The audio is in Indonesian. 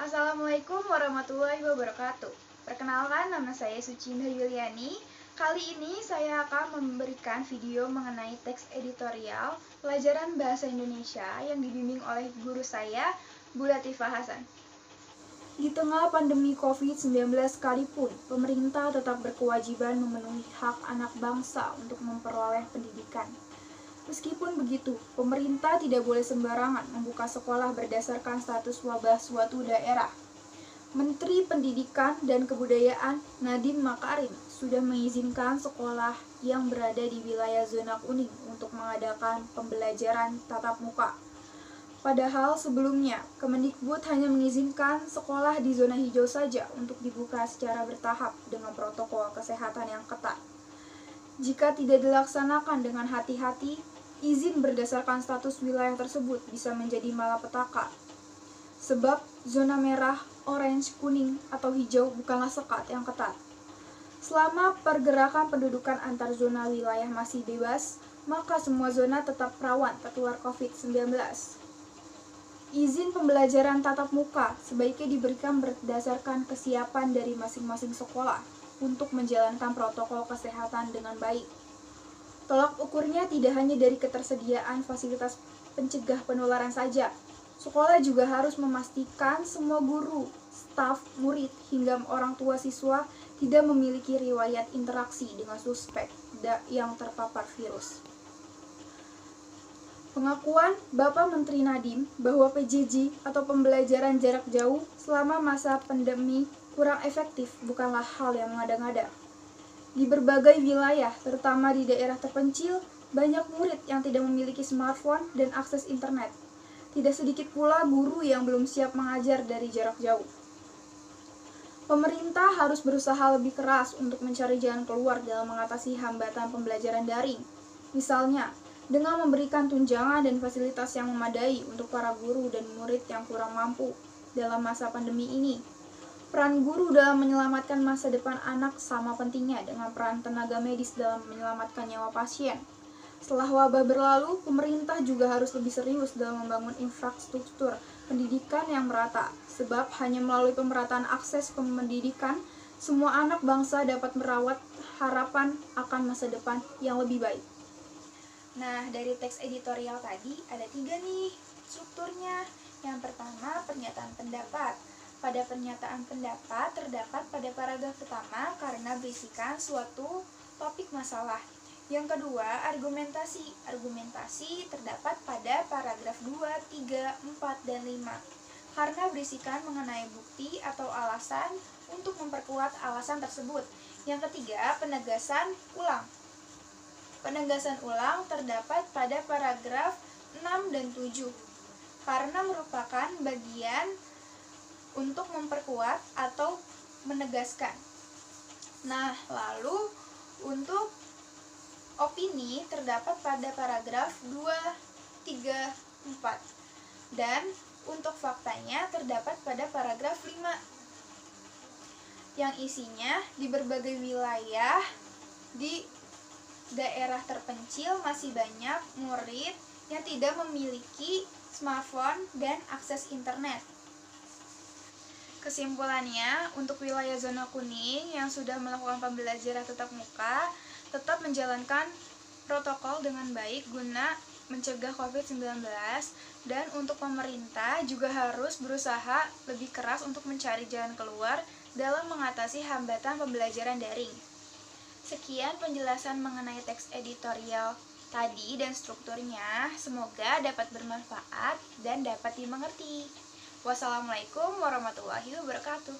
Assalamualaikum warahmatullahi wabarakatuh. Perkenalkan, nama saya Sucinda Yuliani. Kali ini saya akan memberikan video mengenai teks editorial pelajaran Bahasa Indonesia yang dibimbing oleh guru saya, Bu Latifah Hasan. Di tengah pandemi COVID-19 sekalipun, pemerintah tetap berkewajiban memenuhi hak anak bangsa untuk memperoleh pendidikan. Meskipun begitu, pemerintah tidak boleh sembarangan membuka sekolah berdasarkan status wabah suatu daerah. Menteri Pendidikan dan Kebudayaan Nadiem Makarim sudah mengizinkan sekolah yang berada di wilayah zona kuning untuk mengadakan pembelajaran tatap muka. Padahal sebelumnya, Kemendikbud hanya mengizinkan sekolah di zona hijau saja untuk dibuka secara bertahap dengan protokol kesehatan yang ketat. Jika tidak dilaksanakan dengan hati-hati, izin berdasarkan status wilayah tersebut bisa menjadi malapetaka. Sebab zona merah, orange, kuning, atau hijau bukanlah sekat yang ketat. Selama pergerakan pendudukan antar zona wilayah masih bebas, maka semua zona tetap rawan tertular COVID-19. Izin pembelajaran tatap muka sebaiknya diberikan berdasarkan kesiapan dari masing-masing sekolah untuk menjalankan protokol kesehatan dengan baik. Tolak ukurnya tidak hanya dari ketersediaan fasilitas pencegah penularan saja. Sekolah juga harus memastikan semua guru, staf, murid, hingga orang tua siswa tidak memiliki riwayat interaksi dengan suspek yang terpapar virus. Pengakuan Bapak Menteri Nadiem bahwa PJJ atau pembelajaran jarak jauh selama masa pandemi kurang efektif bukanlah hal yang mengada-ngada. Di berbagai wilayah, terutama di daerah terpencil, banyak murid yang tidak memiliki smartphone dan akses internet. Tidak sedikit pula guru yang belum siap mengajar dari jarak jauh. Pemerintah harus berusaha lebih keras untuk mencari jalan keluar dalam mengatasi hambatan pembelajaran daring. Misalnya, dengan memberikan tunjangan dan fasilitas yang memadai untuk para guru dan murid yang kurang mampu dalam masa pandemi ini. Peran guru dalam menyelamatkan masa depan anak sama pentingnya dengan peran tenaga medis dalam menyelamatkan nyawa pasien. Setelah wabah berlalu, pemerintah juga harus lebih serius dalam membangun infrastruktur pendidikan yang merata, sebab hanya melalui pemerataan akses pendidikan, semua anak bangsa dapat merawat harapan akan masa depan yang lebih baik. Nah, dari teks editorial tadi ada 3 nih strukturnya. Yang pertama, pernyataan pendapat. Pada pernyataan pendapat terdapat pada paragraf pertama karena berisikan suatu topik masalah. Yang kedua, argumentasi. Argumentasi terdapat pada paragraf 2, 3, 4, dan 5 karena berisikan mengenai bukti atau alasan untuk memperkuat alasan tersebut. Yang ketiga, penegasan ulang. Penegasan ulang terdapat pada paragraf 6 dan 7 karena merupakan bagian untuk memperkuat atau menegaskan. Nah, lalu untuk opini terdapat pada paragraf 2, 3, 4. Dan untuk faktanya terdapat pada paragraf 5. Yang isinya di berbagai wilayah di daerah terpencil masih banyak murid yang tidak memiliki smartphone dan akses internet. Kesimpulannya, untuk wilayah zona kuning yang sudah melakukan pembelajaran tatap muka, tetap menjalankan protokol dengan baik guna mencegah COVID-19, dan untuk pemerintah juga harus berusaha lebih keras untuk mencari jalan keluar dalam mengatasi hambatan pembelajaran daring. Sekian penjelasan mengenai teks editorial tadi dan strukturnya, semoga dapat bermanfaat dan dapat dimengerti. Wassalamualaikum warahmatullahi wabarakatuh.